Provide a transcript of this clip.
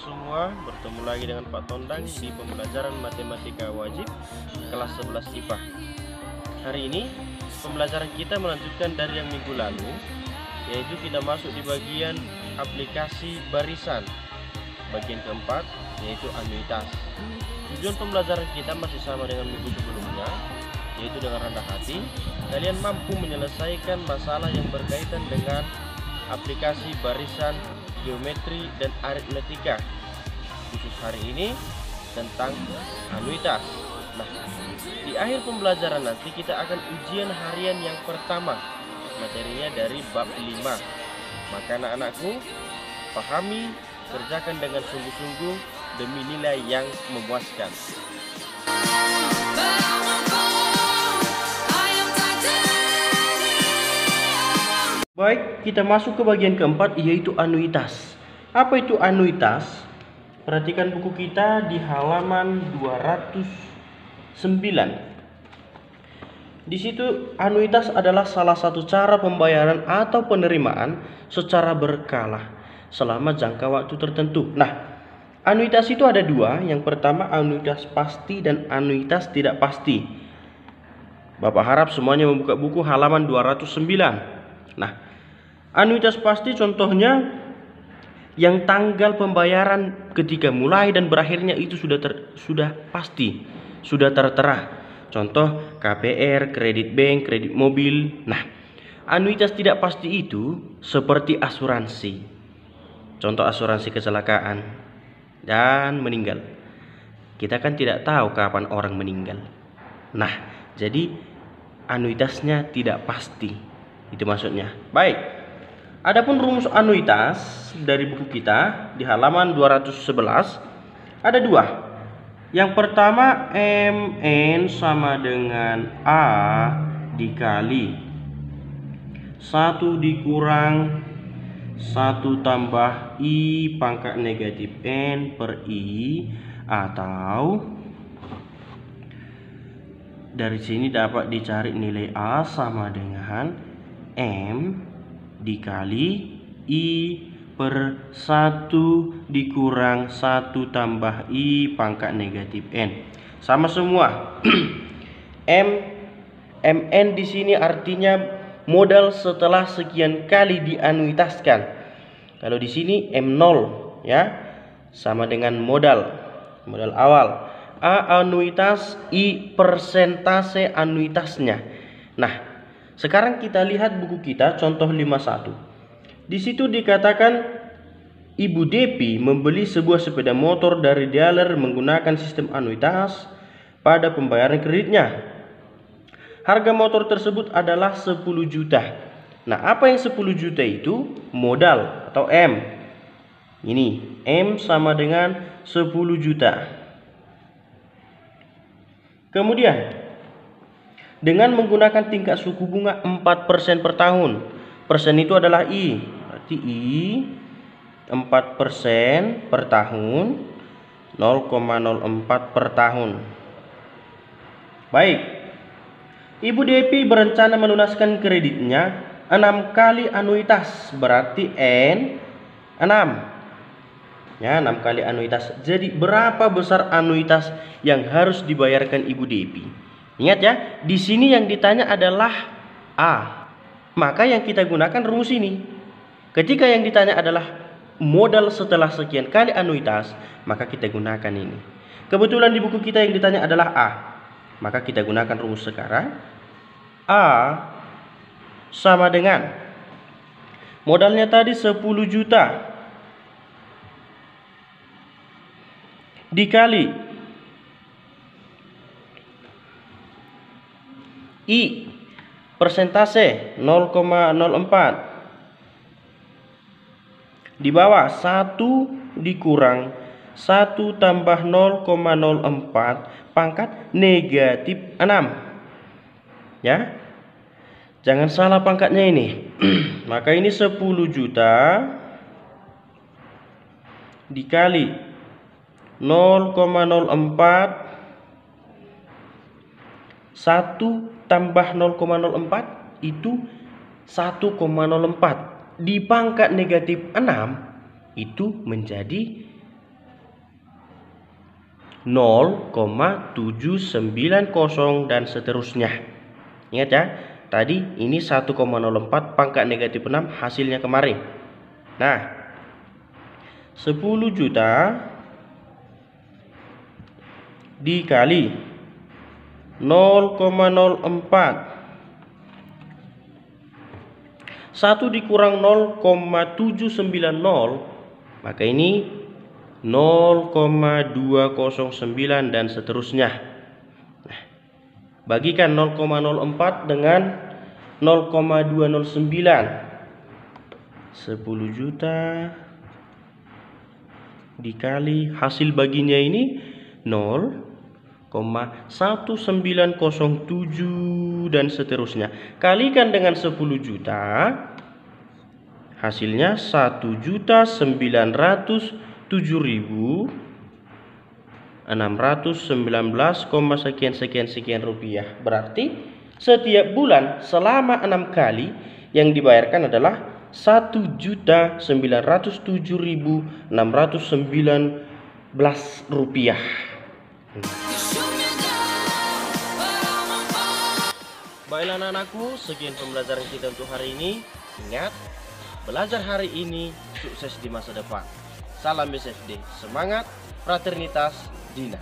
semua, bertemu lagi dengan Pak Tondang di pembelajaran matematika wajib kelas 11 IPA. Hari ini pembelajaran kita melanjutkan dari yang minggu lalu, yaitu kita masuk di bagian aplikasi barisan. Bagian keempat yaitu anuitas. Tujuan pembelajaran kita masih sama dengan minggu sebelumnya, yaitu dengan rendah hati kalian mampu menyelesaikan masalah yang berkaitan dengan aplikasi barisan, geometri, dan aritmetika. Khusus hari ini tentang anuitas. Nah, di akhir pembelajaran nanti kita akan ujian harian yang pertama. Materinya dari bab 5. Maka anak-anakku, pahami, kerjakan dengan sungguh-sungguh demi nilai yang memuaskan. Baik, kita masuk ke bagian keempat, yaitu anuitas. Apa itu anuitas? Perhatikan buku kita di halaman 209. Di situ anuitas adalah salah satu cara pembayaran atau penerimaan secara berkala selama jangka waktu tertentu. Nah, anuitas itu ada dua. Yang pertama anuitas pasti dan anuitas tidak pasti. Bapak harap semuanya membuka buku halaman 209. Nah, anuitas pasti contohnya yang tanggal pembayaran ketika mulai dan berakhirnya itu sudah pasti, sudah tertera. Contoh KPR, kredit bank, kredit mobil. Nah, anuitas tidak pasti itu seperti asuransi. Contoh asuransi kecelakaan dan meninggal. Kita kan tidak tahu kapan orang meninggal. Nah, jadi anuitasnya tidak pasti. Itu maksudnya. Baik. Adapun rumus anuitas dari buku kita di halaman 211 ada dua. Yang pertama MN sama dengan A dikali 1 dikurang 1 tambah I pangkat negatif N per I, atau dari sini dapat dicari nilai A sama dengan M dikali I per 1 dikurang 1 tambah I pangkat negatif N. Sama semua. MN di sini artinya modal setelah sekian kali dianuitaskan. Kalau di sini M0 ya, sama dengan modal awal. A anuitas, I persentase anuitasnya. Nah, sekarang kita lihat buku kita contoh 51. Di situ dikatakan Ibu Depi membeli sebuah sepeda motor dari dealer menggunakan sistem anuitas pada pembayaran kreditnya. Harga motor tersebut adalah 10 juta. Nah, apa yang 10 juta itu? Modal atau M. Ini M sama dengan 10 juta. Kemudian dengan menggunakan tingkat suku bunga 4% per tahun. Persen itu adalah I. Berarti I 4% per tahun, 0,04 per tahun. Baik. Ibu Depi berencana melunaskan kreditnya 6 kali anuitas. Berarti N 6. Ya, 6 kali anuitas. Jadi berapa besar anuitas yang harus dibayarkan Ibu Depi? Ingat ya, di sini yang ditanya adalah A. Maka yang kita gunakan rumus ini. Ketika yang ditanya adalah modal setelah sekian kali anuitas, maka kita gunakan ini. Kebetulan di buku kita yang ditanya adalah A. Maka kita gunakan rumus sekarang. A sama dengan modalnya tadi 10 juta dikali I persentase 0,04 di bawah 1 dikurang 1 tambah 0,04 pangkat negatif 6. Ya, jangan salah pangkatnya ini. Maka ini 10 juta dikali 0,04 1 tambah 0,04 itu 1,04 dipangkat negatif 6 itu menjadi 0,790 dan seterusnya. Ingat ya, tadi ini 1,04 pangkat negatif 6 hasilnya kemarin. Nah, 10 juta dikali 0,04, 1 dikurang 0,790, maka ini 0,209 dan seterusnya. Nah, bagikan 0,04 dengan 0,209. 10 juta dikali hasil baginya ini 0,1907 dan seterusnya. Kalikan dengan 10 juta, hasilnya 1.007.619, sekian rupiah. Berarti setiap bulan selama 6 kali yang dibayarkan adalah 1.907.619 rupiah. Baiklah anak-anakku, sekian pembelajaran kita untuk hari ini. Ingat, belajar hari ini, sukses di masa depan. Salam BSFD, semangat, fraternitas, Dina.